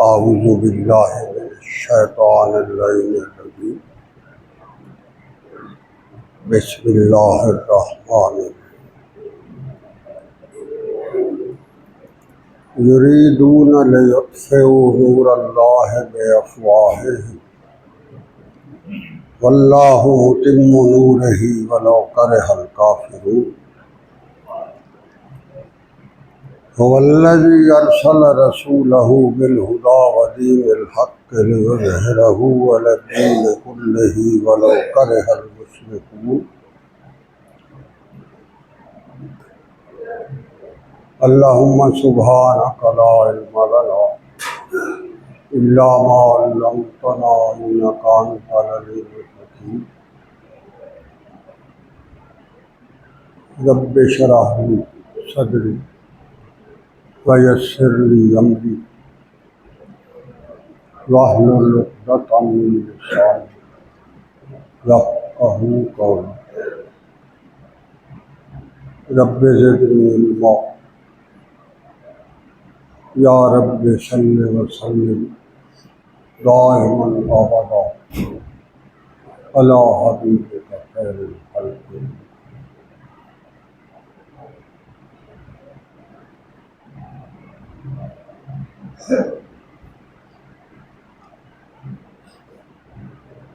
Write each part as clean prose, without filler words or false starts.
اعوذ باللہ من الشیطان الرجیم بسم اللہ الرحمن الرحیم یریدون لیطفئوا نور اللہ بافواہہم واللہ متم نورہ ولو کرہ الکافرون هو الذي أرسل رسوله بالهدى ودين الحق ليظهره على الدين كله ولو كره المشركون اللهم سبحانك لا علم لنا إلا ما علمتنا إنك أنت العليم الحكيم رب اشرح لي صدري وَيَسِّرْ لِي أَمْرِي وَاحْلُلْ عُقْدَةً مِّن لِّسَانِي يَفْقَهُوا قَوْلِي رَبِّ زِدْنِي عِلْمًا یا رب صل وسلم دائما ابدا علی حبیبک خیر الخلق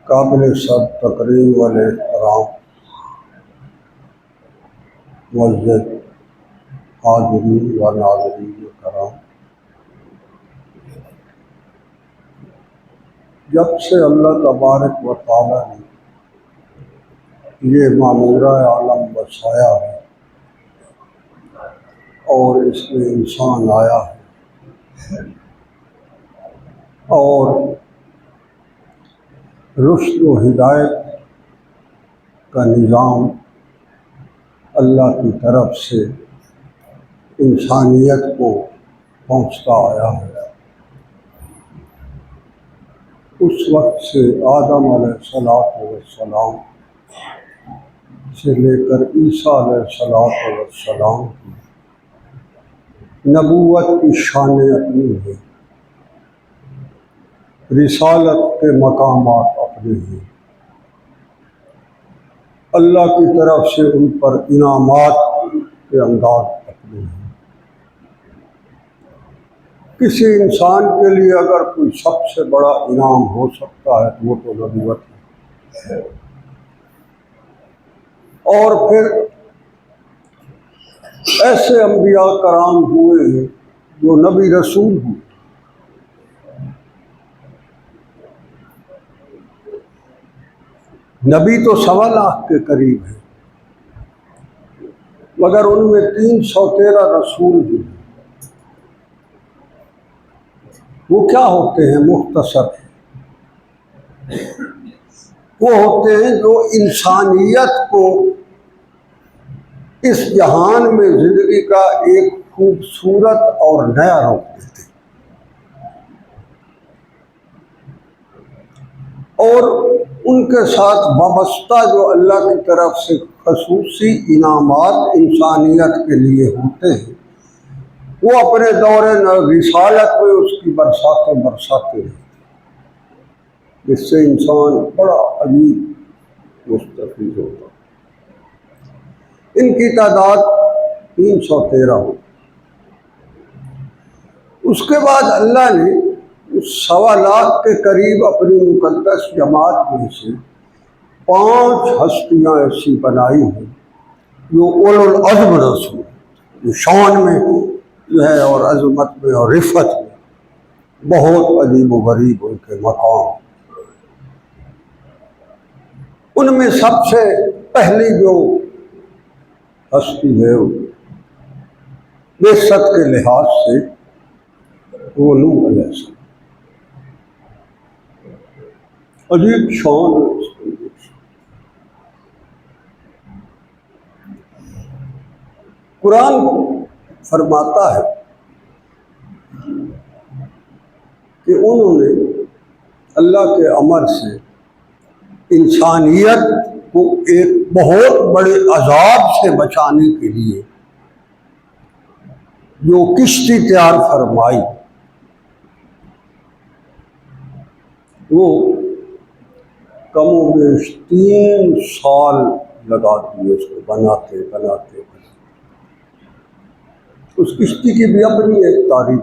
قابل سب تقریم والاحترام معزز حاضرین و ناظرین کرام، جب سے اللہ تبارک و تعالیٰ نے یہ معمورہ عالم بسایا ہے اور اس میں انسان آیا ہے اور رشد و ہدایت کا نظام اللہ کی طرف سے انسانیت کو پہنچتا آیا ہے، اس وقت سے آدم علیہ السلام سے لے کر عیسیٰ علیہ السلام کی نبوت کی شان اپنی ہے، رسالت کے مقامات اپنے ہیں، اللہ کی طرف سے ان پر انعامات کے انداز اپنے ہیں۔ کسی انسان کے لیے اگر کوئی سب سے بڑا انعام ہو سکتا ہے تو وہ تو نبوت ہے، اور پھر ایسے انبیاء کرام ہوئے ہیں جو نبی رسول ہوئے۔ نبی تو 1.25 لاکھ کے قریب ہے، مگر ان میں 313 رسول بھی ہیں۔ وہ کیا ہوتے ہیں؟ مختصر وہ ہوتے ہیں جو انسانیت کو اس جہان میں زندگی کا ایک خوبصورت اور نیا رخ دیتے ہیں، اور ان کے ساتھ وابستہ جو اللہ کی طرف سے خصوصی انعامات انسانیت کے لیے ہوتے ہیں، وہ اپنے دور رسالت میں اس کی برساتیں برساتے ہیں، جس سے انسان بڑا عجیب مستفید ہوتا۔ ان کی تعداد 313 ہو۔ اس کے بعد اللہ نے 1.25 لاکھ کے قریب اپنی مقدس جماعت میں سے 5 ہستیاں ایسی بنائی ہیں جو اولو العزم رسول، جو شان میں جو ہے اور عظمت میں اور رفعت میں بہت عجیب و غریب ان کے مقام۔ ان میں سب سے پہلی جو ہستی ہے بعثت کے لحاظ سے وہ نوح علیہ السلام، عجیب شان ہے اس کی۔ قرآن فرماتا ہے کہ انہوں نے اللہ کے امر سے انسانیت کو ایک بہت بڑے عذاب سے بچانے کے لیے جو کشتی تیار فرمائی، وہ کم و بیش 3 سال لگا دیے اس کو بناتے بناتے۔ اس کشتی کی بھی اپنی ایک تاریخ،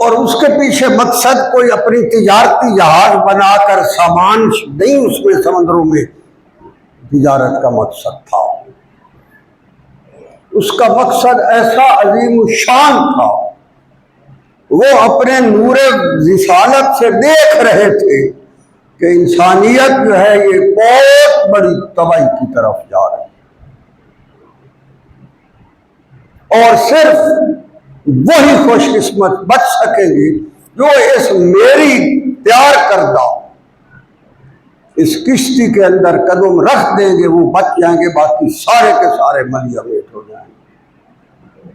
اور اس کے پیچھے مقصد کوئی اپنی تجارتی جہاز بنا کر سامان نہیں، اس میں سمندروں میں تجارت کا مقصد تھا۔ اس کا مقصد ایسا عظیم الشان تھا، وہ اپنے نور رسالت سے دیکھ رہے تھے کہ انسانیت جو ہے یہ بہت بڑی تباہی کی طرف جا رہی ہے، اور صرف وہی خوش قسمت بچ سکیں گے جو اس میری تیار کردہ اس کشتی کے اندر قدم رکھ دیں گے، وہ بچ جائیں گے، باقی سارے کے سارے ملیہ میٹ ہو جائیں گے۔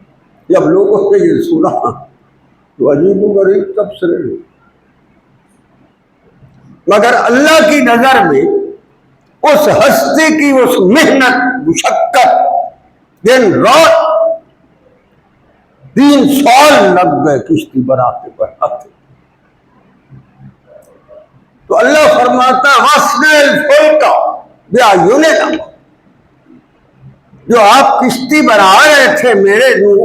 جب لوگوں نے یہ سنا تو عجیب و غریب تبصرے ہوئے، مگر اللہ کی نظر میں اس ہستی کی اس محنت مشقت، دن رات 3 سال لگ گئے کشتی بناتے بناتے، تو اللہ فرماتا وَأَصْنَعِ الْفُلْكَ بِأَعْيُنِنَا، جو آپ کشتی بنا رہے تھے میرے نور،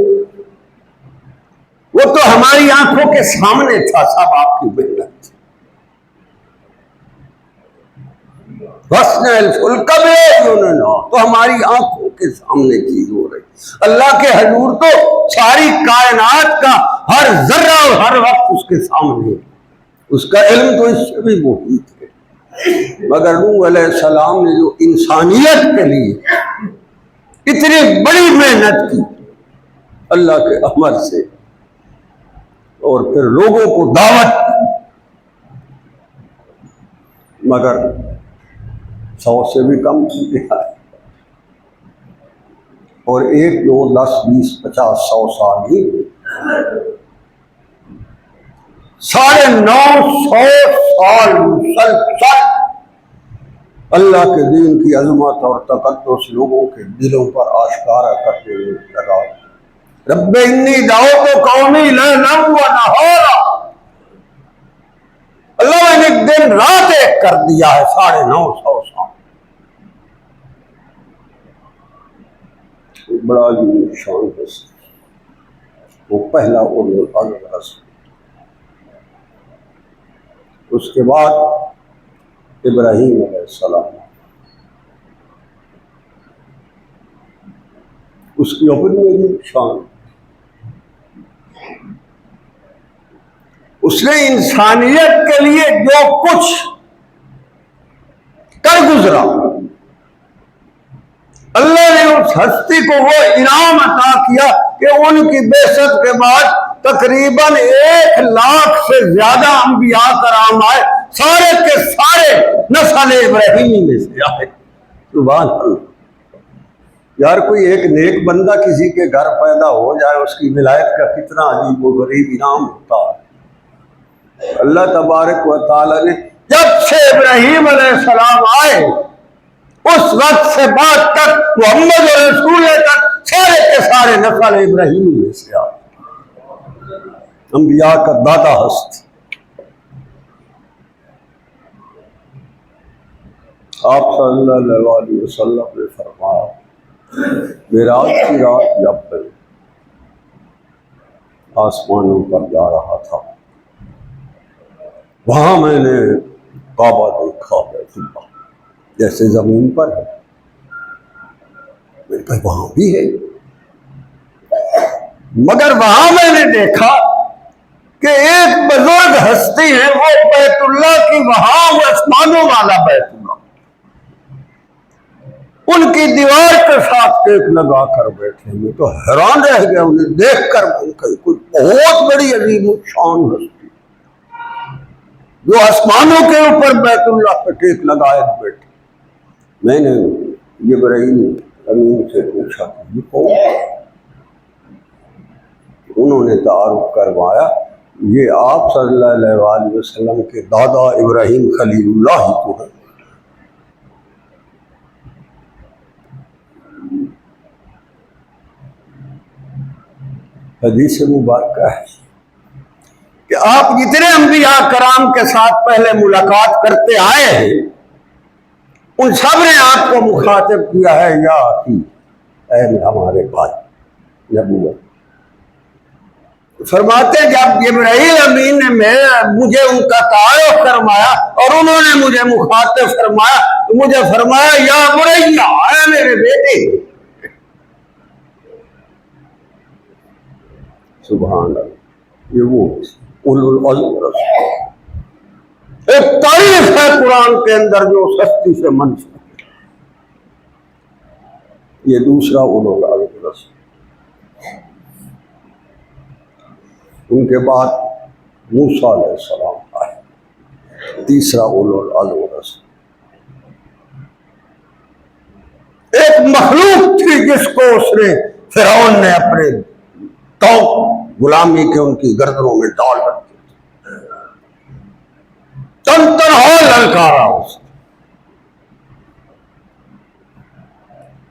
وہ تو ہماری آنکھوں کے سامنے تھا، سب آپ کی محنت تھی۔ وَأَصْنَعِ الْفُلْكَ بِأَعْيُنِنَا، تو ہماری آنکھوں کے سامنے چیز ہو رہی۔ اللہ کے حضور تو ساری کائنات کا ہر ذرہ اور ہر وقت اس کے سامنے ہے، اس کا علم تو اس سے بھی محیط ہے، مگر نوح علیہ السلام نے جو انسانیت کے لیے اتنی بڑی محنت کی اللہ کے امر سے، اور پھر لوگوں کو دعوت دی، مگر 100 سے بھی کم کیا ہے، اور 1 2 10 20 50 100 سال ہی 950 سال مسلسل اللہ کے دین کی عظمت اور تقدس لوگوں کے دلوں پر آشکارا کرتے ہوئے لگا۔ رب انی دعوت قومی لیلا و نہارا، اللہ نے ایک دن رات ایک کر دیا ہے 950 سال، بڑا عظیم شان ہے۔ وہ پہلا اولو العزم رسول، اس کے بعد ابراہیم علیہ السلام، اس کی اپنی عظیم شان، اس نے انسانیت کے لیے جو کچھ کر گزرا، اللہ نے اس ہستی کو وہ انعام عطا کیا کہ ان کی بعثت کے بعد تقریباً 1 لاکھ سے زیادہ انبیاء کرام آئے، سارے کے سارے نسل ابراہیمی میں سے آئے۔ سبحان اللہ! یار کوئی ایک نیک بندہ کسی کے گھر پیدا ہو جائے، اس کی ولایت کا کتنا عجیب و غریب انعام ہوتا ہے۔ اللہ تبارک و تعالی نے جب سے ابراہیم علیہ السلام آئے اس وقت سے بعد تک محمد رسول تک سارے کے سارے نسل ابراہیمی میں سے آئے، انبیاء کا دادا ہست۔ آپ صلی اللہ علیہ وسلم نے فرمایا معراج کی رات جب میں آسمانوں پر جا رہا تھا، وہاں میں نے کعبہ دیکھا، بیت اللہ جیسے زمین پر ہے، میں کہا وہاں بھی ہے، مگر وہاں میں نے دیکھا کہ ایک بزرگ ہستی ہے، وہ بیت اللہ کی وہاں وہ آسمانوں والا بیت اللہ، ان کی دیوار کے ساتھ ٹیک لگا کر بیٹھے ہوئے، تو حیران رہ گیا انہیں دیکھ کر، کوئی بہت بڑی عظیم شان ہستی جو آسمانوں کے اوپر بیت اللہ پہ ٹیک لگائے بیٹھے۔ میں نے جبرائیل امین سے پوچھا یہ کون؟ انہوں نے تعارف کروایا یہ آپ صلی اللہ علیہ وسلم کے دادا ابراہیم خلیل اللہ ہی تو ہے۔ حدیث مبارکہ ہے آپ جتنے انبیاء کرام کے ساتھ پہلے ملاقات کرتے آئے ہیں ان سب نے آپ کو مخاطب کیا ہے یا اخی، اے ہمارے بھائی نبوت۔ فرماتے جب جبرائیل امین نے مجھے ان کا تعارف فرمایا اور انہوں نے مجھے مخاطب فرمایا تو مجھے فرمایا یا بنیا، اے میرے بیٹے۔ سبحان اللہ، یہ وہ اولو العزم رسول، ایک تعریف ہے قرآن کے اندر جو سختی سے منسوخ ہے۔ یہ دوسرا اولو العزم رسول۔ ان کے بعد موسیٰ علیہ السلام آئے، تیسرا اولو العزم رسول۔ ایک مخلوق تھی جس کو اس نے فرعون نے اپنے غلامی کے ان کی گردنوں میں ڈال رکھے، تنہا للکارا اس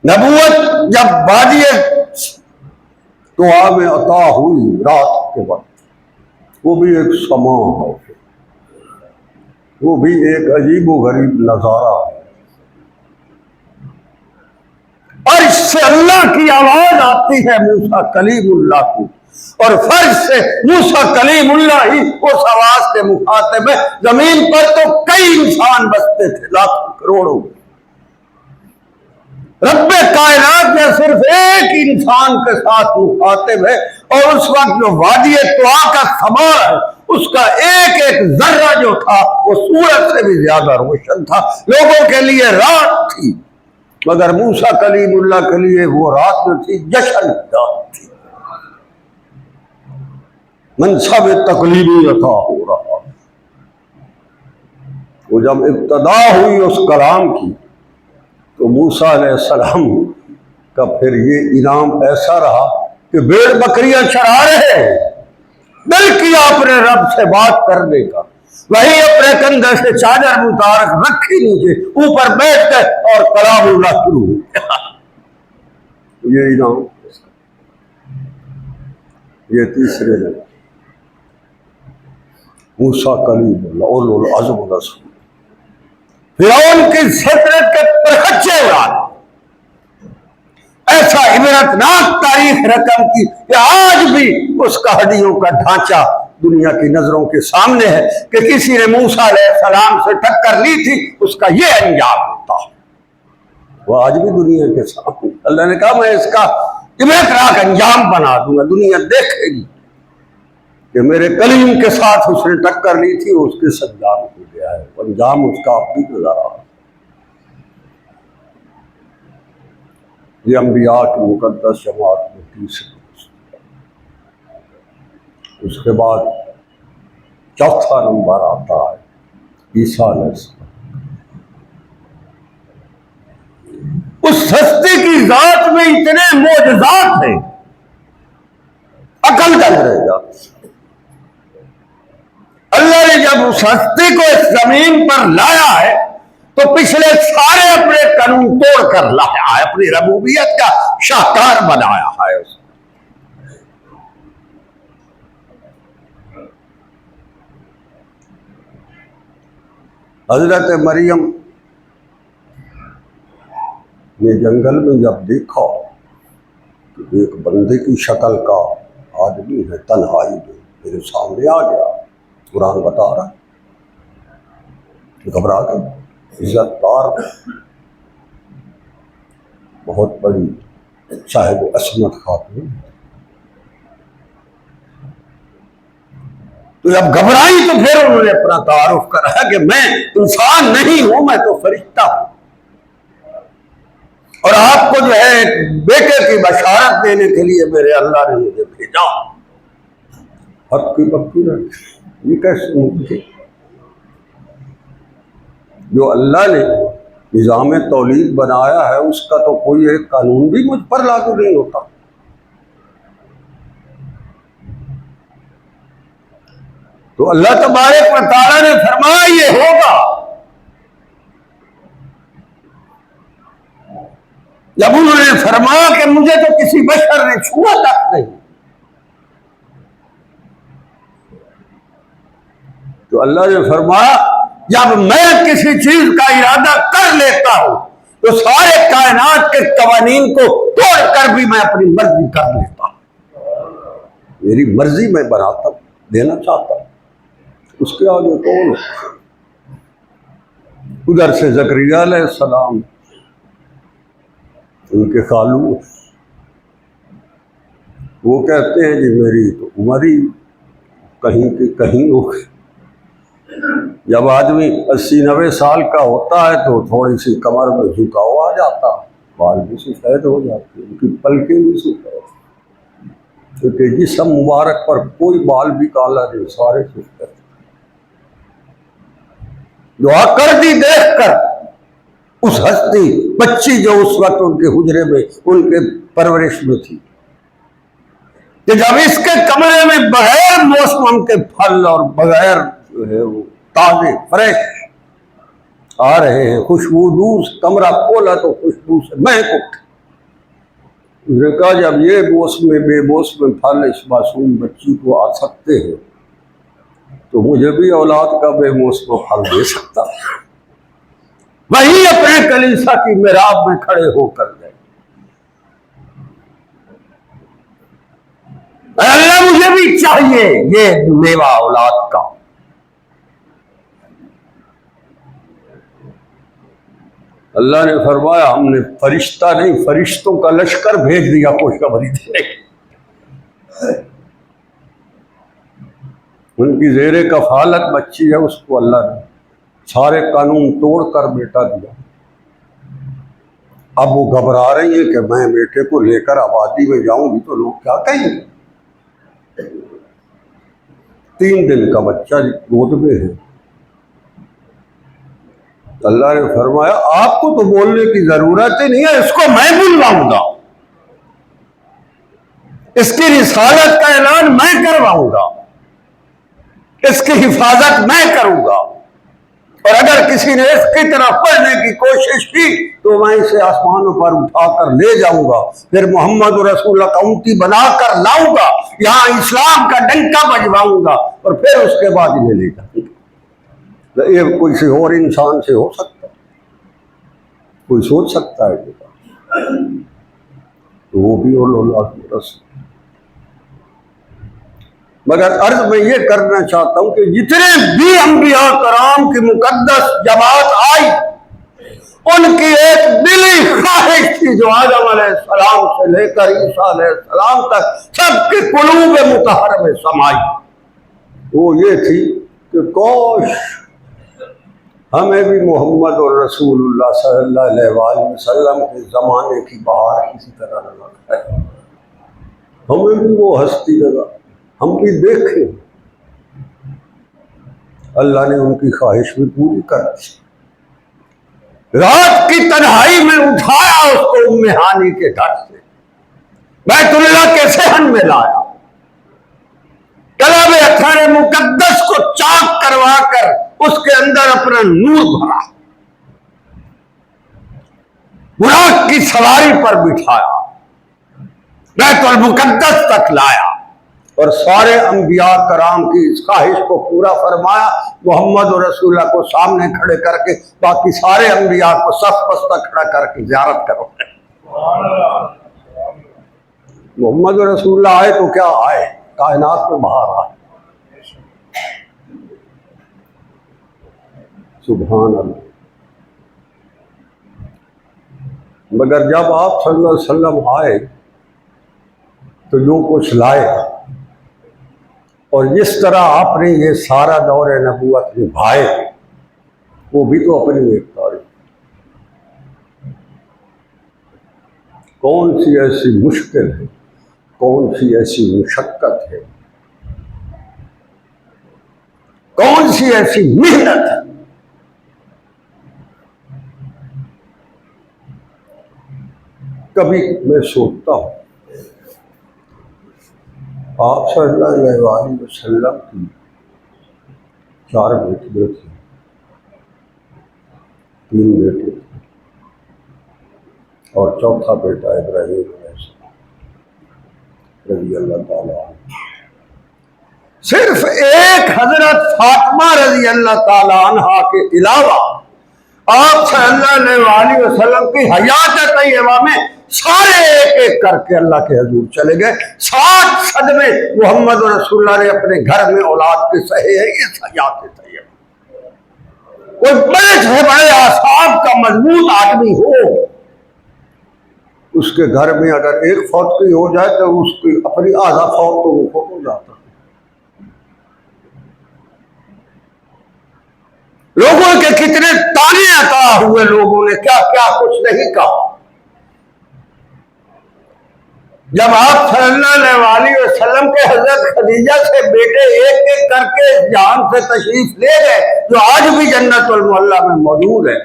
نبوت جب وادی طویٰ میں عطا ہوئی رات کے وقت، وہ بھی ایک سما ہے، وہ بھی ایک عجیب و غریب نظارہ ہے، اور اس سے اللہ کی آواز آتی ہے موسیٰ کلیم اللہ کی، اور فرض سے موسیٰ کلیم اللہ ہی اس آواز کے مخاطب ہے۔ زمین پر تو کئی انسان بستے تھے، لاکھوں کروڑوں، رب کائنات میں صرف ایک انسان کے ساتھ مخاطب ہے، اور اس وقت جو وادی طویٰ کا سما ہے اس کا ایک ایک ذرہ جو تھا وہ سورج سے بھی زیادہ روشن تھا، لوگوں کے لیے رات تھی، مگر موسیٰ کلیم اللہ کے لیے وہ رات میں تھی، جشن رات تھی، منصب تکلیمی عطا ہو رہا۔ وہ جب ابتدا ہوئی اس کلام کی تو موسیٰ علیہ السلام کا پھر یہ انعام ایسا رہا کہ بھیڑ بکریاں چرا رہے ہیں، دل کیا اپنے رب سے بات کرنے کا، وہی اپنے کندھے سے چادر مبارک رکھی نیچے، اوپر بیٹھ گئے اور کلام اللہ شروع ہو گیا۔ یہ انعام، یہ تیسرے نے موسیٰ کلیم اللہ اولو العزم رسول، فرعون کی سلطنت کے پرخچے اڑانا، ایسا عبرتناک تاریخ رقم کی کہ آج بھی اس کا ہڈیوں کا ڈھانچہ دنیا کی نظروں کے سامنے ہے کہ کسی نے موسیٰ علیہ السلام سے ٹکر لی تھی، اس کا یہ انجام ہوتا، وہ آج بھی دنیا کے سامنے۔ اللہ نے کہا میں اس کا عبرتناک انجام بنا دوں گا، دنیا دیکھے گی کہ میرے کلیم کے ساتھ اس نے ٹکر لی تھی، اس کے انجام ہو گیا ہے، انجام اس کا اب بھی نظر آ رہا ہے۔ یہ انبیاء کی مقدس جماعت میں تیسری، اس کے بعد چوتھا نمبر آتا ہے عیسیٰ علیہ السلام۔ اس ہستی کی ذات میں اتنے معجزات ہیں، عقل دنگ رہ جاتی۔ اللہ نے جب اس ہستی کو اس زمین پر لایا ہے تو پچھلے سارے اپنے قانون توڑ کر لایا ہے، اپنی ربوبیت کا شاہکار بنایا ہے اس۔ حضرت مریم نے جنگل میں جب دیکھا کہ ایک بندے کی شکل کا آدمی ہے تنہائی میں، میرے سامنے آ گیا، قرآن بتا رہا، گھبرا گئی، عزت دار بہت بڑی صاحب عصمت خاتون، تو جب گھبرائی تو پھر انہوں نے اپنا تعارف کرا کہ میں انسان نہیں ہوں، میں تو فرشتہ ہوں، اور آپ کو جو ہے بیٹے کی بشارت دینے کے لیے میرے اللہ نے مجھے بھیجا۔ حق کی پکی رہی، یہ کیسے ممکن؟ جو اللہ نے نظام تولید بنایا ہے اس کا تو کوئی ایک قانون بھی مجھ پر لاگو نہیں ہوتا۔ تو اللہ تبارک و تعالیٰ نے فرمایا یہ ہوگا۔ جب انہوں نے فرمایا کہ مجھے تو کسی بشر نے چھوا تک نہیں، تو اللہ نے فرمایا جب میں کسی چیز کا ارادہ کر لیتا ہوں تو سارے کائنات کے قوانین کو توڑ کر بھی میں اپنی مرضی کر لیتا ہوں. میری مرضی میں بناتا ہوں، دینا چاہتا ہوں. اس کے آگے کون؟ ادھر سے زکریا علیہ السلام، ان کے خالو، وہ کہتے ہیں جی میری تو عمر ہی کہیں کی کہیں ہو گئی. جب آدمی 80-90 سال کا ہوتا ہے تو تھوڑی سی کمر میں جھکاؤ آ جاتا، بال بھی سفید ہو جاتے، ان کی پلکیں بھی سفید، کیونکہ جسم مبارک پر کوئی بال بھی کالا نہیں، سارے سفید. دعا کر دی دیکھ کر اس ہستی بچی جو اس وقت ان کے حجرے میں ان کے پرورش میں تھی، کہ جب اس کے کمرے میں بغیر موسم کے پھل اور بغیر جو ہے وہ تازے فریش آ رہے ہیں، خوشبودوز، کمرہ کھولا تو خوشبو سے مہک اٹھی. انہوں نے کہا جب یہ موسم بے موسم پھل اس معصوم بچی کو آ سکتے ہیں تو مجھے بھی اولاد کا بے موسم پھل دے سکتا. وہی اپنے کلیسا کی محراب میں کھڑے ہو کر گئے، اللہ مجھے بھی چاہیے یہ میوہ اولاد کا. اللہ نے فرمایا ہم نے فرشتہ نہیں فرشتوں کا لشکر بھیج دیا خوشخبری دینے. ان کی زیر کفالت بچی ہے، اس کو اللہ نے سارے قانون توڑ کر بیٹا دیا. اب وہ گھبرا رہی ہے کہ میں بیٹے کو لے کر آبادی میں جاؤں گی تو لوگ کیا کہیں گے. 3 دن کا بچہ گود میں ہے. اللہ نے فرمایا آپ کو تو بولنے کی ضرورت ہی نہیں ہے، اس کو میں بلواؤں گا، اس کی رسالت کا اعلان میں کرواؤں گا، اس کی حفاظت میں کروں گا، اور اگر کسی نے اس کی طرف پڑھنے کی کوشش کی تو میں اسے آسمانوں پر اٹھا کر لے جاؤں گا، پھر محمد رسول اللہ کا امتی بنا کر لاؤں گا، یہاں اسلام کا ڈنکا بجواؤں گا، اور پھر اس کے بعد انہیں لے جاؤں گا. یہ کوئی سے اور انسان سے ہو سکتا ہے؟ کوئی سوچ سکتا ہے کہ تو وہ بھی اللہ رسول. مگر عرض میں یہ کرنا چاہتا ہوں کہ جتنے بھی انبیاء کرام کی مقدس جماعت آئی، ان کی ایک دلی خواہش تھی جو آدم علیہ السلام سے لے کر عیسیٰ علیہ السلام تک سب کے قلوب مطہر میں سمائی. وہ یہ تھی کہ کاش ہمیں بھی محمد اور رسول اللہ صلی اللہ علیہ وآلہ وسلم کے زمانے کی بہار کسی طرح نظر آئے، ہمیں بھی وہ ہستی لگا، ہم بھی دیکھیں. اللہ نے ان کی خواہش بھی پوری کر دی. رات کی تنہائی میں اٹھایا اس کو ام ہانی کے گھر سے، بیت اللہ کے صحن میں لایا، کلام اطہار مقدس کو چاک کروا کر اس کے اندر اپنا نور بھرا، براق کی سواری پر بٹھایا، بیت المقدس تک لایا، اور سارے انبیاء کرام کی اس خواہش کو پورا فرمایا. محمد رسول اللہ کو سامنے کھڑے کر کے باقی سارے انبیاء کو صف بستہ کھڑا کر کے زیارت کرو. محمد رسول اللہ آئے تو کیا آئے، کائنات میں باہر آئے. سبحان اللہ. مگر جب آپ صلی اللہ علیہ وسلم آئے تو جو کچھ لائے اور جس طرح آپ نے یہ سارا دور نبوت نبھائے وہ بھی تو اپنی ایک تاریخ. کون سی ایسی مشکل ہے، کون سی ایسی مشقت ہے، کون سی ایسی محنت ہے. کبھی میں سوچتا ہوں آپ صلی اللہ علیہ وآلہ وسلم کی 4 بیٹیاں تھیں، 3 بیٹے تھے، اور چوتھا بیٹا ابراہیم علیہ السلام رضی اللہ تعالیٰ عنہ. صرف ایک حضرت فاطمہ رضی اللہ تعالی عنہا کے علاوہ آپ صلی اللہ علیہ وسلم کی حیات طیبہ میں سارے ایک ایک کر کے اللہ کے حضور چلے گئے. 60 صدمے محمد رسول اللہ نے اپنے گھر میں اولاد کے سہے ہیں. یہ حیات طیبہ. کوئی بڑے سے بڑے اصحاب کا مضبوط آدمی ہو، اس کے گھر میں اگر ایک فوت کی ہو جائے تو اس کی اپنی آدھا فوت تو وہ فوت ہو جاتا. لوگوں کے کتنے تانے عطا ہوئے، لوگوں نے کیا کیا کچھ نہیں کہا. جب آپ صلی اللہ علیہ وسلم کے حضرت خدیجہ سے بیٹے ایک ایک کر کے جہان سے تشریف لے گئے جو آج بھی جنت المعلا میں موجود ہے،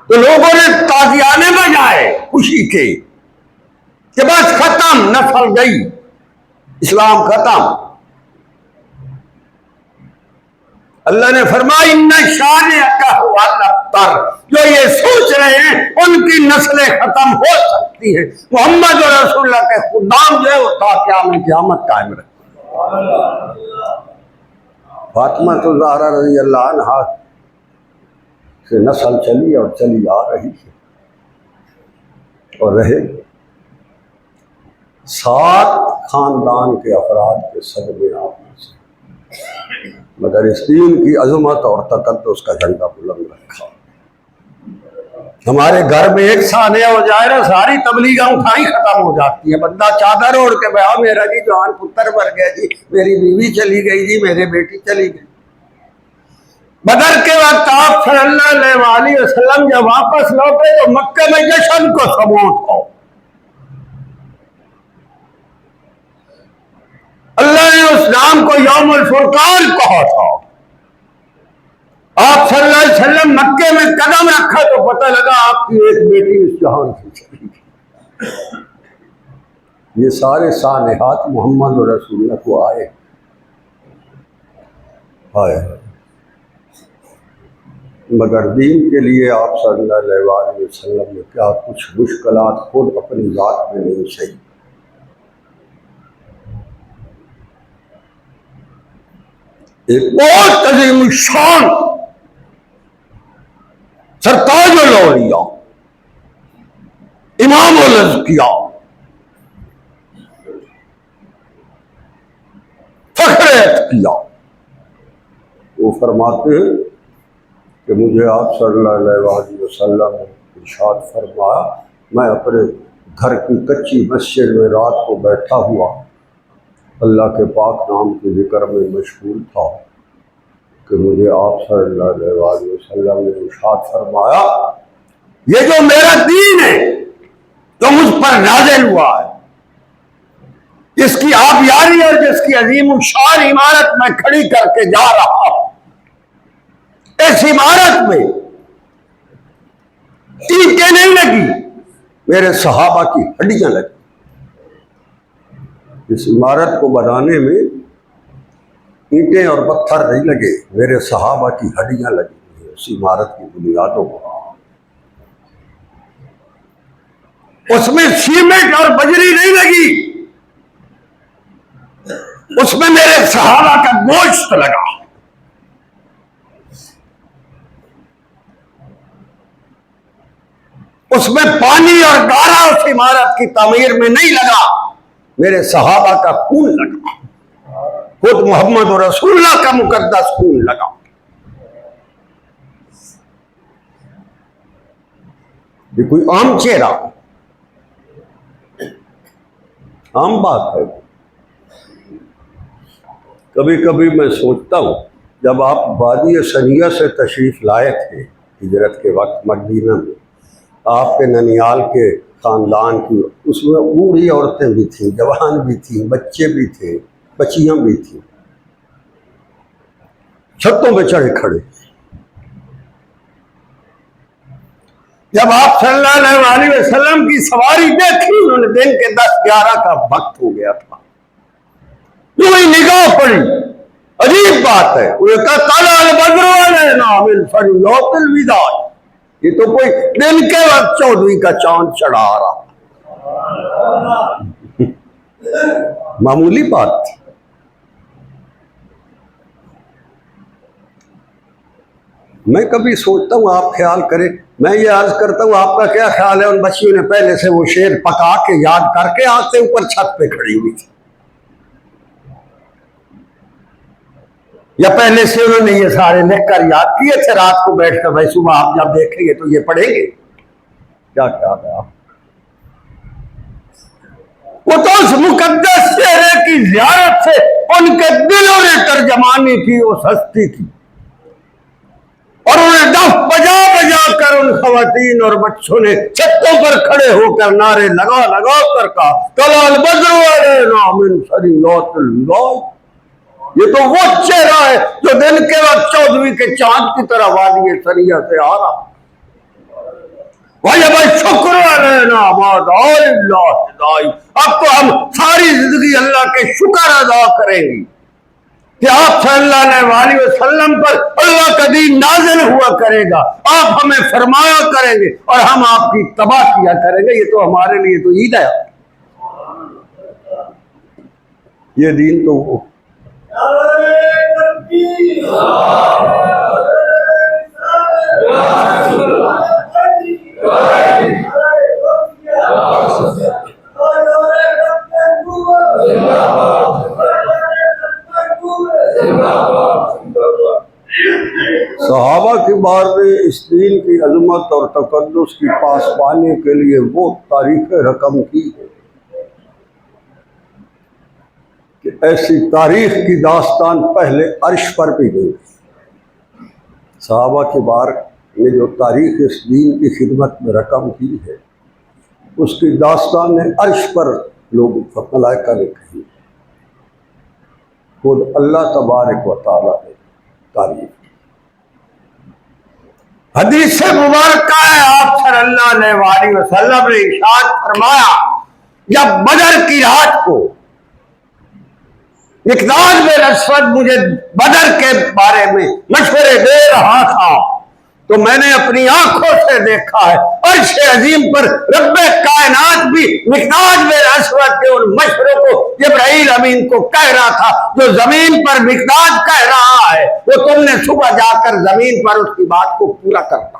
تو لوگوں نے تازیانے بجائے خوشی کے کہ بس ختم، نسل گئی، اسلام ختم. اللہ نے فرمایا ان شانئک ھو الابتر، جو یہ سوچ رہے ہیں ان کی نسلیں ختم ہو سکتی ہیں. محمد رسول اللہ کے خدام جو ہے وہ تا قیامت قائم رہے. فاطمہ تو زہرا رضی اللہ عنہا سے نسل چلی اور چلی آ رہی ہے اور رہے. 7 خاندان کے افراد کے صدمے آپ میں سے، مگر اس دین کی عظمت اور تقدس کا جھنڈا بلند رکھا. ہمارے گھر میں ایک سانحہ ہو جائے نا، ساری تبلیغیں اٹھائی ختم ہو جاتی ہیں. بندہ چادر اوڑھ کے بھیا میرا جی جوان پتر مر گیا جی، میری بیوی چلی گئی جی، میری بیٹی چلی گئی. بدر کے وقت آپ صلی اللہ علیہ وسلم جب واپس لوٹے تو مکہ میں جشن کو سموٹ ہو. اللہ نے اس نام کو یوم الفرقان کہا تھا. آپ صلی اللہ علیہ وسلم مکے میں قدم رکھا تو پتہ لگا آپ کی ایک بیٹی اس جہان سے چلی گئی. یہ سارے سانحات محمد رسول اللہ کو آئے. مگر دین کے لیے آپ صلی اللہ علیہ وسلم نے کیا کچھ مشکلات خود اپنی ذات میں نہیں سہی. ایک بہت عظیم الشان سرتاج الاولیاء امام الازکیاء فخر اتقیاء، وہ فرماتے ہیں کہ مجھے آپ صلی اللہ علیہ وسلم نے ارشاد فرمایا، میں اپنے گھر کی کچی مسجد میں رات کو بیٹھا ہوا اللہ کے پاک نام کے ذکر میں مشغول تھا کہ مجھے آپ صلی اللہ علیہ وسلم نے ارشاد فرمایا، یہ جو میرا دین ہے جو مجھ پر نازل ہوا ہے، جس کی آبیاری اور جس کی عظیم الشان عمارت میں کھڑی کر کے جا رہا ہوں، اس عمارت میں اینٹیں نہیں لگی، میرے صحابہ کی ہڈیاں لگی. اس عمارت کو بنانے میں اینٹیں اور پتھر نہیں لگے، میرے صحابہ کی ہڈیاں لگی اس عمارت کی بنیادوں کو. اس میں سیمنٹ اور بجری نہیں لگی، اس میں میرے صحابہ کا گوشت لگا. اس میں پانی اور گارا اس عمارت کی تعمیر میں نہیں لگا، میرے صحابہ کا خون لگا، خود محمد رسول اللہ کا مقدس خون لگا. یہ کوئی عام چہرہ، عام بات ہے. کبھی کبھی میں سوچتا ہوں جب آپ وادی سنیہ سے تشریف لائے تھے ہجرت کے وقت مدینہ میں، آپ کے ننیال کے خاندان کی، اس میں بوڑھی عورتیں بھی تھیں، جوان بھی تھیں، بچے بھی تھے، بچیاں بھی تھیں، چھتوں پہ چڑھے کھڑے. جب آپ صلی اللہ علیہ وسلم کی سواری دیکھی، انہوں نے دن کے 10-11 کا وقت ہو گیا تھا، جو ہی نگاہ پڑی، عجیب بات ہے، وہ کہا طلع البدر علینا من فریضۃ الوداع، یہ تو کوئی دن کے وقت 14ویں کا چاند چڑھا آ رہا، معمولی بات تھی. میں کبھی سوچتا ہوں آپ خیال کریں، میں یہ عرض کرتا ہوں آپ کا کیا خیال ہے ان بچیوں نے پہلے سے وہ شعر پکا کے یاد کر کے آج سے اوپر چھت پہ کھڑی ہوئی تھی، یا پہلے سے انہوں نے یہ سارے لکھ کر یاد کیے تھے رات کو بیٹھ کر بھائی صبح آپ جب دیکھیں گے تو یہ پڑھیں گے؟ کیا خیال ہے آپ؟ وہ تو اس مقدس چہرے کی زیارت سے ان کے دلوں نے ترجمانی کی، وہ سستی تھی، اور انہیں دف بجا بجا کر ان خواتین اور بچوں نے چھتوں پر کھڑے ہو کر نعرے لگا لگا کر کہا طلع البدر علینا من ثنیات اللہ۔ یہ تو وہ چہرہ ہے جو دن کے وقت 14ویں کے چاند کی طرح وادی ثنیہ سے آ رہا۔ وجب الشکر علینا ما دعا للہ داعی۔ اب تو ہم ساری زندگی اللہ کے شکر ادا کریں گے کہ آپ صلی اللہ علیہ وسلم پر اللہ کا دین نازل ہوا کرے گا، آپ ہمیں فرمایا کریں گے اور ہم آپ کی تباہ کیا کریں گے۔ یہ تو ہمارے لیے تو عید ہے، یہ دین تو وہ صحابہ کے بارے میں اس دین کی عظمت اور تقدس کی پاس پانے کے لیے وہ تاریخ رقم کی ہے کہ ایسی تاریخ کی داستان پہلے عرش پر بھی نہیں۔ صحابہ کے بارے میں جو تاریخ اس دین کی خدمت میں رقم کی ہے اس کی داستان نے عرش پر لوگ ملائکہ نے کہی، خود اللہ تبارک و تعالیٰ نے تعریف۔ حدیث مبارکہ ہے آپ صلی اللہ علیہ وسلم نے ارشاد فرمایا جب بدر کی رات کو مقداد بن اسود مجھے بدر کے بارے میں مشورے دے رہا تھا تو میں نے اپنی آنکھوں سے دیکھا ہے عرش عظیم پر رب کائنات بھی مقداد بن اسود کے ان مشوروں کو جبرائیل امین کو کہہ رہا تھا جو زمین پر مقداد کہہ رہا ہے وہ تم نے صبح جا کر زمین پر اس کی بات کو پورا کرنا۔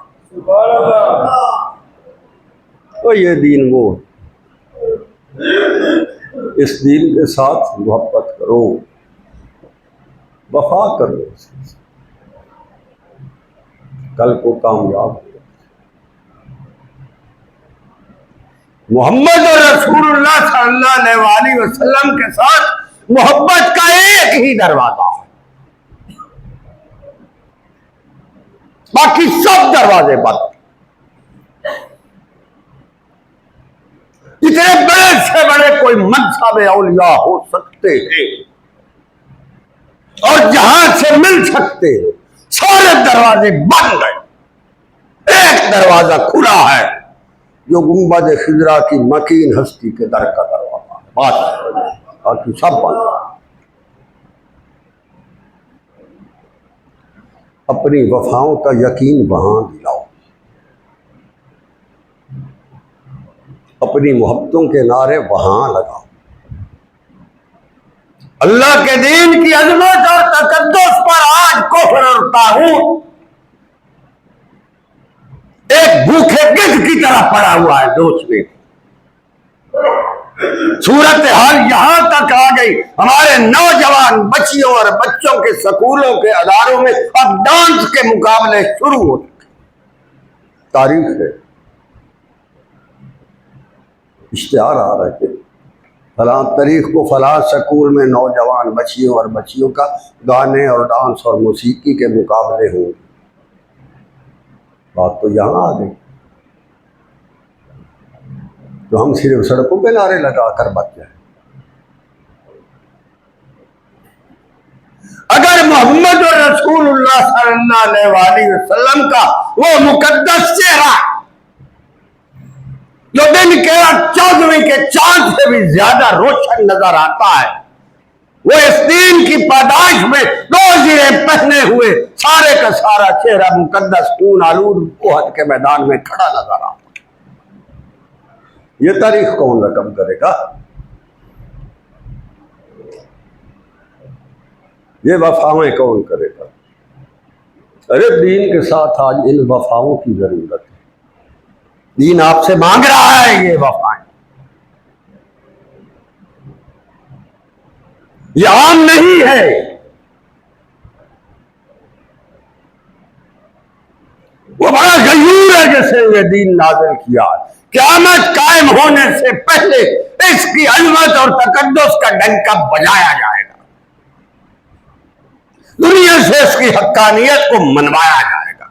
تو یہ دین وہ، اس دین کے ساتھ محبت کرو، وفا کرو، کل کو کامیاب ہو۔ محمد رسول اللہ صلی اللہ علیہ وسلم کے ساتھ محبت کا ایک ہی دروازہ ہے، باقی سب دروازے بند۔ اتنے بڑے سے بڑے کوئی منصب اولیاء ہو سکتے ہیں اور جہاں سے مل سکتے ہیں، سارے دروازے بند ہیں، ایک دروازہ کھلا ہے جو گنبد خضرا کی مکین ہستی کے در کا دروازہ ہے، بات باقی سب بند۔ اپنی وفاؤں کا یقین وہاں دلاؤ، اپنی محبتوں کے نعرے وہاں لگاؤ، اللہ کے دین کی عظمت اور تقدس پر آج کفر اور طاغوت ایک بھوکے گدھ کی طرح پڑا ہوا ہے دوسرے۔ صورتحال یہاں تک آ گئی ہمارے نوجوان بچیوں اور بچوں کے سکولوں کے اداروں میں اب ڈانس کے مقابلے شروع ہو چکے۔ تاریخ ہے، اشتہار آ رہے تھے فلاں تاریخ کو فلاں سکول میں نوجوان بچیوں اور بچیوں کا گانے اور ڈانس اور موسیقی کے مقابلے ہوں گے۔ بات تو یہاں آ گئی تو ہم صرف سڑکوں پہ نعرے لگا کر بچ جائیں۔ اگر محمد رسول اللہ صلی اللہ علیہ وسلم کا وہ مقدس چہرہ جو دن کے 14ویں کے چاند سے بھی زیادہ روشن نظر آتا ہے، وہ اس دین کی پاداش میں 2 زیریں پہنے ہوئے سارے کا سارا چہرہ مقدس خون آلود احد کے میدان میں کھڑا نظر آتا ہے، یہ تاریخ کون رقم کرے گا؟ یہ وفاویں کون کرے گا؟ ارے دین کے ساتھ آج ان وفاؤں کی ضرورت ہے، دین آپ سے مانگ رہا ہے یہ وفائیں، یہ عام نہیں ہے۔ وہ بڑا غیور ہے جسے یہ دین نازل کیا ہے، قیامت قائم ہونے سے پہلے اس کی عظمت اور تقدس کا ڈنکا بجایا جائے گا، دنیا سے اس کی حقانیت کو منوایا جائے گا۔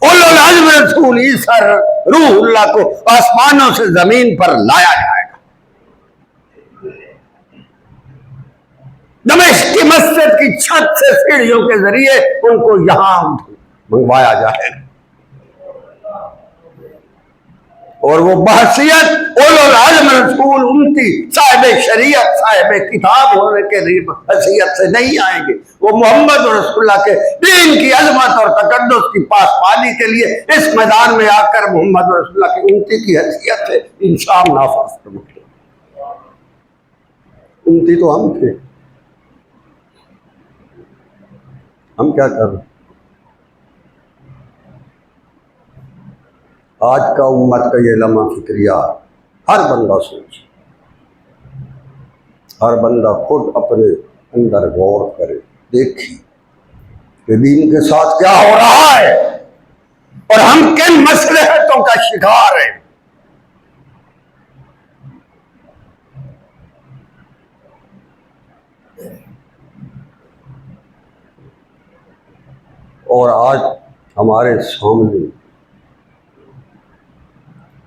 اولو العزم رسول عیسیٰ روح اللہ کو آسمانوں سے زمین پر لایا جائے گا، دمشق کی مسجد کی چھت سے سیڑھیوں کے ذریعے ان کو یہاں منگوایا جائے گا، اور وہ بحثیت اولو العزم رسول امتی صاحب شریعت صاحب کتاب ہونے کے حیثیت سے نہیں آئیں گے، وہ محمد رسول اللہ کے دین کی عظمت اور تقدس کی پاسبانی کے لیے اس میدان میں آ کر محمد رسول اللہ کی امتی کی حیثیت سے انشام نافذ کریں گے۔ امتی تو ہم تھے، ہم کیا کر رہے ہیں؟ آج کا امت کا یہ لمحہ فکریہ ہر بندہ سوچے، ہر بندہ خود اپنے اندر غور کرے، دیکھی کہ دین کے ساتھ کیا ہو رہا ہے اور ہم کن مصلحتوں کا شکار ہیں۔ اور آج ہمارے سامنے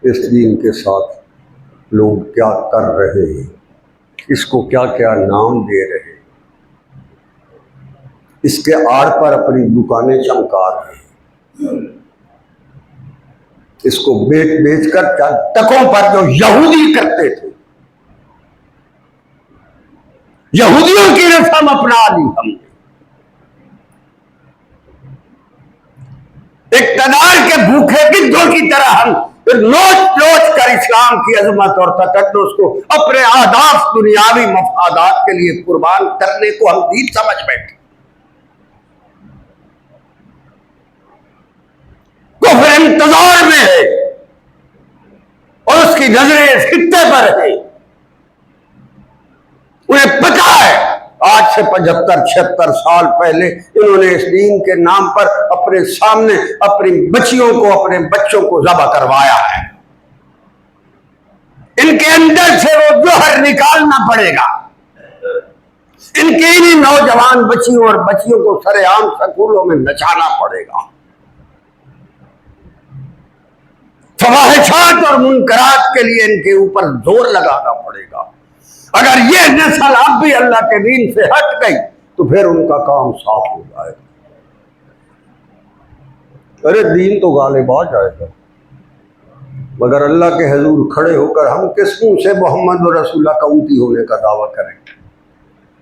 اس دین کے ساتھ لوگ کیا کر رہے ہیں، اس کو کیا کیا نام دے رہے ہیں، اس کے آڑ پر اپنی دکانیں چمکا رہے ہیں، اس کو بیچ بیچ کر ٹکوں پر جو یہودی کرتے تھے، یہودیوں کی رسم اپنا لی ہم نے، اقتدار کے بھوکے گدھوں کی طرح ہم نوچ نوچ کر اسلام کی عظمت اور تقدس کو اپنے اہداف دنیاوی مفادات کے لیے قربان کرنے کو ہم دین سمجھ بیٹھے۔ کفر انتظار میں ہے اور اس کی نظریں اس خطے پر ہے، انہیں پتہ ہے آج سے 75-76 سال پہلے انہوں نے اس دین کے نام پر اپنے سامنے اپنی بچیوں کو اپنے بچوں کو ذبح کروایا ہے، ان کے اندر سے وہ جوہر نکالنا پڑے گا، ان کی انہی نوجوان بچیوں اور بچیوں کو سر عام سکولوں میں نچانا پڑے گا، فواحشات اور منکرات کے لیے ان کے اوپر زور لگانا پڑے گا۔ اگر یہ نسل اب بھی اللہ کے دین سے ہٹ گئی تو پھر ان کا کام صاف ہو جائے گا۔ ارے دین تو غالب آ جائے گا، مگر اللہ کے حضور کھڑے ہو کر ہم کس منہ سے محمد رسول اللہ کا امتی ہونے کا دعویٰ کریں گے؟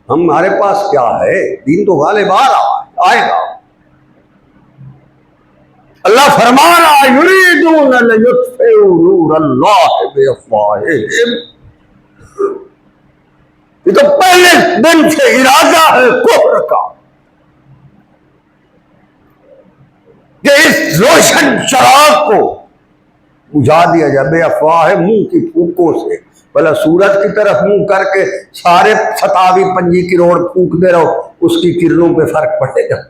ہمارے پاس کیا ہے؟ دین تو غالب آ رہا ہے، آئے گا۔ اللہ فرما رہا ہے یریدون لیطفئوا نور اللہ بافواہہم، یہ تو پہلے دن سے ارادہ ہے کفر کا کہ اس روشن چراغ کو بجھا دیا جائے، بے افواہ، منہ کی پھونکوں سے۔ بھلا سورج کی طرف منہ کر کے سارے 27 کروڑ پھونک دے رہو، اس کی کرنوں پہ فرق پڑے گا؟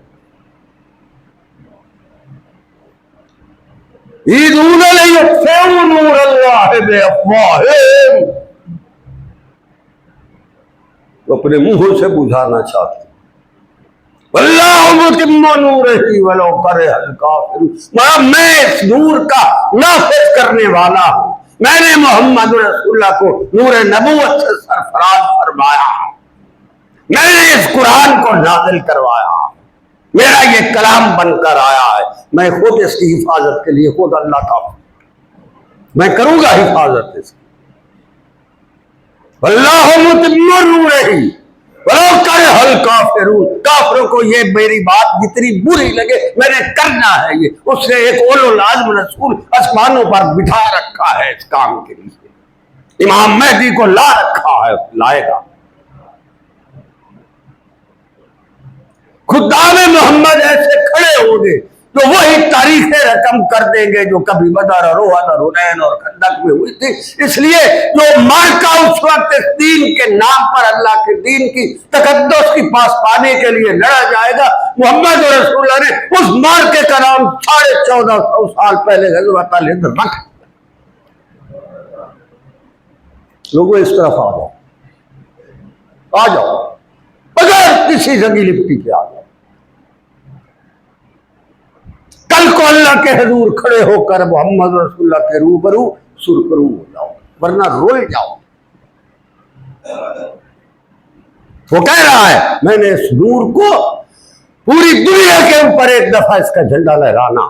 یریدون لیطفئوا نور اللہ بافواہہم، تو اپنے منہوں سے بجھانا چاہتے ہیں۔ واللہ متم نورہ ولو کرہ الکافرون، میں اس نور کا نافذ کرنے والا ہوں، میں نے محمد رسول اللہ کو نور نبوت سے سرفراز فرمایا، میں نے اس قرآن کو نازل کروایا، میرا یہ کلام بن کر آیا ہے، میں خود اس کی حفاظت کے لیے خود اللہ کا ہوں، میں کروں گا حفاظت اس کی۔ واللہ متم نورہ ولو کرہ الکافرون، کافروں کو یہ میری بات جتنی بری لگے میں نے کرنا ہے، یہ اس نے ایک اولو العزم رسول آسمانوں پر بٹھا رکھا ہے اس کام کے لیے، امام مہدی کو لا رکھا ہے، لائے گا۔ خدام محمد ایسے کھڑے ہوں گے جو وہی تاریخیں رقم کر دیں گے جو کبھی بدر اور احد اور حنین اور خندق میں ہوئی تھی. اس لیے جو مارکا اس وقت اس دین کے نام پر اللہ کے دین کی تقدس کی پاس پانے کے لیے لڑا جائے گا، محمد رسول اللہ نے اس مارکے کا نام 1450 سال پہلے غزوۃ الہند رکھ. لوگوں اس طرف آ جاؤ اگر کسی زنگی لپٹی کے آ جاؤ. کل کو اللہ کے حضور کھڑے ہو کر محمد رسول اللہ کے روبرو سرخرو ہو جاؤ، ورنہ رول جاؤ. وہ کہہ رہا ہے میں نے اس نور کو پوری دنیا کے اوپر ایک دفعہ اس کا جھنڈا لہرانا.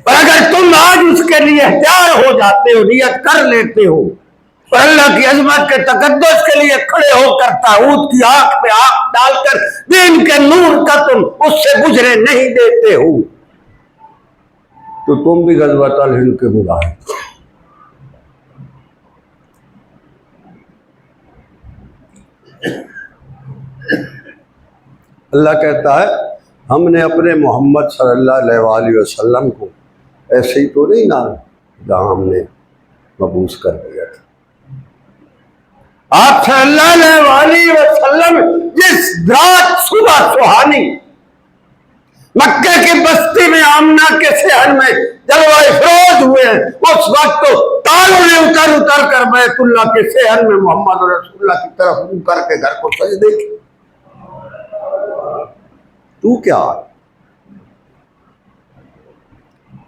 اور اگر تم آج اس کے لیے تیار ہو جاتے ہو، نیت کر لیتے ہو اور اللہ کی عظمت کے تقدس کے لیے کھڑے ہو کر طاغوت کی آنکھ پہ آنکھ ڈال کر دین کے نور کا تم اس سے گزرے نہیں دیتے ہو تو تم بھی غزوۃ الہند کے مجاہد. اللہ کہتا ہے ہم نے اپنے محمد صلی اللہ علیہ وآلہ وسلم کو ایسے ہی تو نہیں نا جہاں ہم نے مبعوث کر دیا تھا. آپ صلی اللہ علیہ وآلہ وسلم جس رات صبح سہانی مکہ کی بستی میں آمنہ کے صحن میں جلوہ افروز ہوئے اس وقت تو تاروں نے اتر اتر کر بیت اللہ کے صحن میں محمد رسول اللہ کی طرف منہ کر کے گھر کو سجدے کی. تو کیا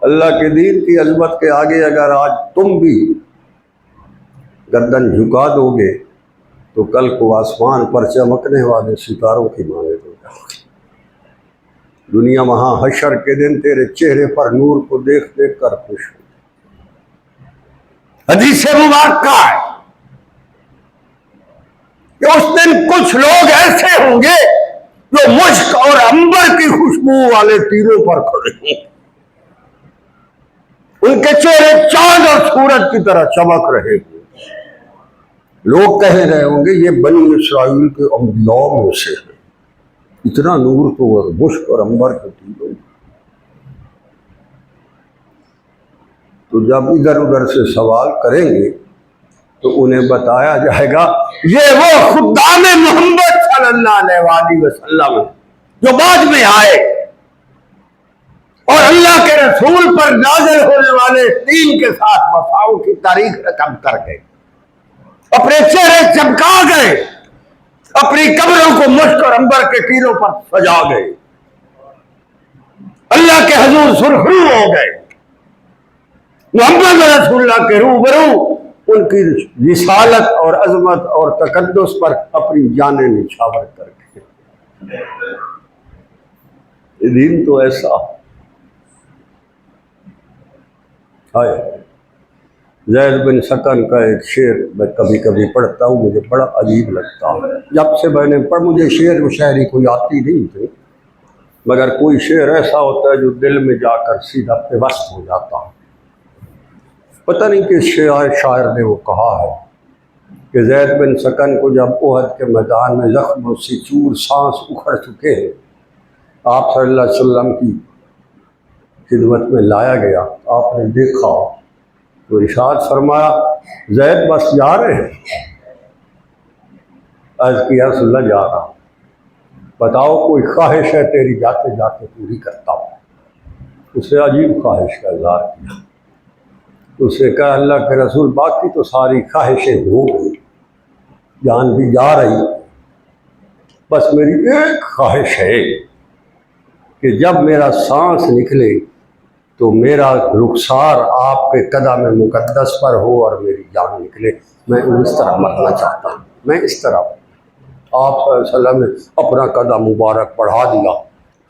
اللہ کے دین کی عظمت کے آگے اگر آج تم بھی گردن جھکا دو گے تو کل کو آسمان پر چمکنے والے ستاروں کی مانند ہو جاؤ گے. دنیا وہاں حشر کے دن تیرے چہرے پر نور کو دیکھ دیکھ کر خوش ہو. حدیث مبارکہ ہے کہ اس دن کچھ لوگ ایسے ہوں گے جو مشک اور عنبر کی خوشبو والے تیروں پر کھڑے ہوں. ان کے چہرے چاند اور سورج کی طرح چمک رہے ہوں. لوگ کہہ رہے ہوں گے یہ بنی اسرائیل کے انبیاء میں سے ہے، اتنا نور تو وہ مشک اور عنبر کے تیروں. تو جب ادھر ادھر سے سوال کریں گے تو انہیں بتایا جائے گا یہ وہ خدام محمد صلی اللہ علیہ وآلہ وسلم جو بعد میں آئے اور اللہ کے رسول پر نازل ہونے والے دین کے ساتھ وفاؤں کی تاریخ رقم کر گئے، اپنے چہرے چمکا گئے، اپنی قبروں کو مشک اور عنبر کے تیروں پر سجا گئے، اللہ کے حضور سرخرو ہو گئے، محمد رسول اللہ کے روبرو ان کی رسالت اور عظمت اور تقدس پر اپنی جانیں نچھاور کر کے. یہ دین تو ایسا ہے. زید بن سکن کا ایک شعر میں کبھی کبھی پڑھتا ہوں، مجھے بڑا عجیب لگتا ہے. جب سے میں نے مجھے شعر و شاعری کوئی آتی نہیں تھی، مگر کوئی شعر ایسا ہوتا ہے جو دل میں جا کر سیدھا پیوست ہو جاتا ہے. پتہ نہیں کس شاعر نے وہ کہا ہے کہ زید بن سکن کو جب احد کے میدان میں زخموں سے چور سانس اکھڑ چکے ہیں، آپ صلی اللہ علیہ وسلم کی خدمت میں لایا گیا. آپ نے دیکھا تو ارشاد فرمایا زید بس جا رہے ہیں؟ عرض کیا رسول اللہ جا رہا. بتاؤ کوئی خواہش ہے تیری جاتے جاتے پوری کرتا ہوں. اسے عجیب خواہش کا اظہار کیا. اسے کہا اللہ کے رسول باقی تو ساری خواہشیں ہو گئی، جان بھی جا رہی، بس میری ایک خواہش ہے کہ جب میرا سانس نکلے تو میرا رخسار آپ کے قدم مقدس پر ہو اور میری جان نکلے. میں اس طرح مرنا چاہتا ہوں. میں اس طرح آپ صلی اللہ علیہ وسلم نے اپنا قدم مبارک بڑھا دیا،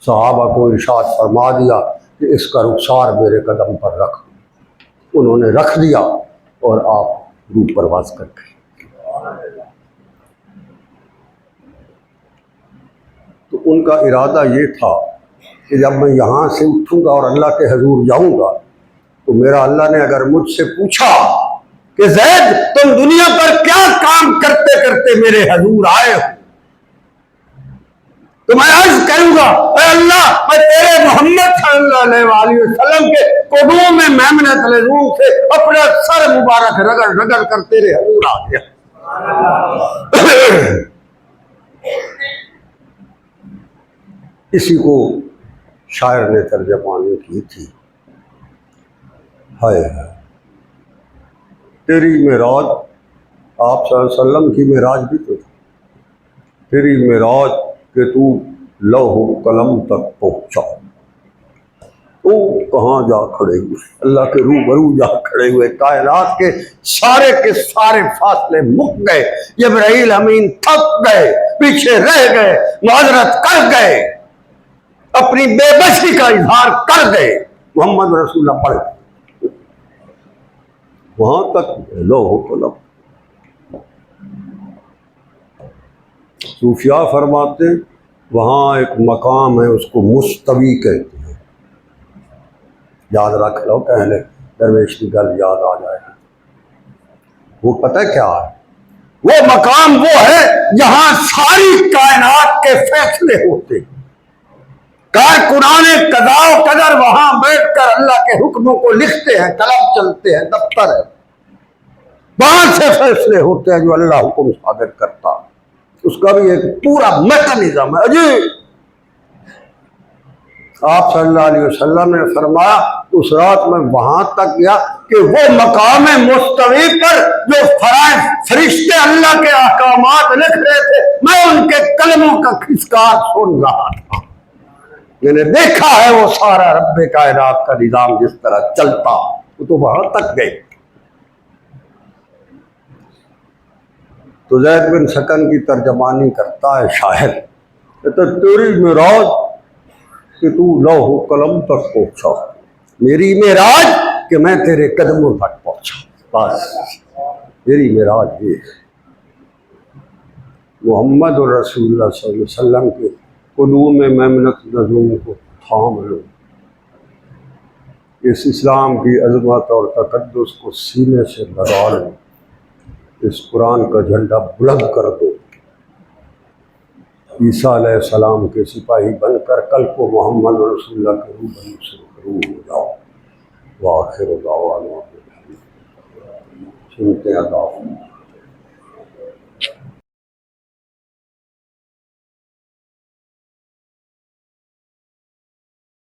صحابہ کو ارشاد فرما دیا کہ اس کا رخسار میرے قدم پر رکھ. انہوں نے رکھ دیا اور آپ روح پرواز کر گئے. تو ان کا ارادہ یہ تھا کہ جب میں یہاں سے اٹھوں گا اور اللہ کے حضور جاؤں گا تو میرا اللہ نے اگر مجھ سے پوچھا کہ زید تم دنیا پر کیا کام کرتے کرتے میرے حضور آئے ہو، تو میں عرض کروں گا اے اللہ میں تیرے محمد صلی اللہ علیہ وسلم کے قدوم میں میمنۃ العظوم سے اپنا سر مبارک رگڑ رگڑ کر تیرے حضور آ گیا۔ اسی کو شاعر نے ترجمانی کی تھی، ہائے ہائے تیری معراج، آپ صلی اللہ علیہ وسلم کی معراج بھی تو تھی، تیری معراج کہ تو لوح و قلم تک پہنچا، تو کہاں جا کھڑے ہوئے، اللہ کے روبرو جا کھڑے ہوئے، کائنات کے سارے فاصلے مک گئے، جبرائیل امین تھک گئے، پیچھے رہ گئے، معذرت کر گئے، اپنی بے بسی کا اظہار کر گئے، محمد رسول اللہ پڑھ گئے، وہاں تک لوح و قلم۔ صوفیاء فرماتے ہیں وہاں ایک مقام ہے اس کو مستوی کہتے ہیں، یاد رکھ لو، کہنے درویش کی گل یاد آ جائے گی۔ وہ پتہ کیا ہے؟ وہ مقام وہ ہے جہاں ساری کائنات کے فیصلے ہوتے، کارکنان قضا و قدر وہاں بیٹھ کر اللہ کے حکموں کو لکھتے ہیں، قلم چلتے ہیں، دفتر ہے، وہاں سے فیصلے ہوتے ہیں جو اللہ حکم صادر کرتا، اس کا بھی ایک پورا میکانزم ہے۔ عجیب، آپ صلی اللہ علیہ وسلم نے فرمایا اس رات میں وہاں تک گیا کہ وہ مقام مستوی پر جو فرشتے اللہ کے احکامات لکھ رہے تھے میں ان کے کلموں کا کھسکار سن رہا تھا، میں نے دیکھا ہے وہ سارا رب کائنات کا نظام جس طرح چلتا، وہ تو وہاں تک گئے۔ تو زید بن سکن کی ترجمانی کرتا ہے شاعر، تو تیری معراج کہ تو لوح و قلم تک پہنچا، میری معراج کہ میں تیرے قدموں تک پہنچا، بس میری معراج یہ ہے۔ محمد رسول اللہ صلی اللہ علیہ وسلم کے قدوم میمنۃ العظوم کو تھام لو، اس اسلام کی عظمت اور تقدس کو سینے سے لگا لو، اس قرآن کا جھنڈا بلند کر دو، عیسیٰ علیہ السلام کے سپاہی بن کر کل کو محمد رسول اللہ کے روبرو سے روبرو ہو جاؤ۔ وآخر دعوانا سنتے ہیں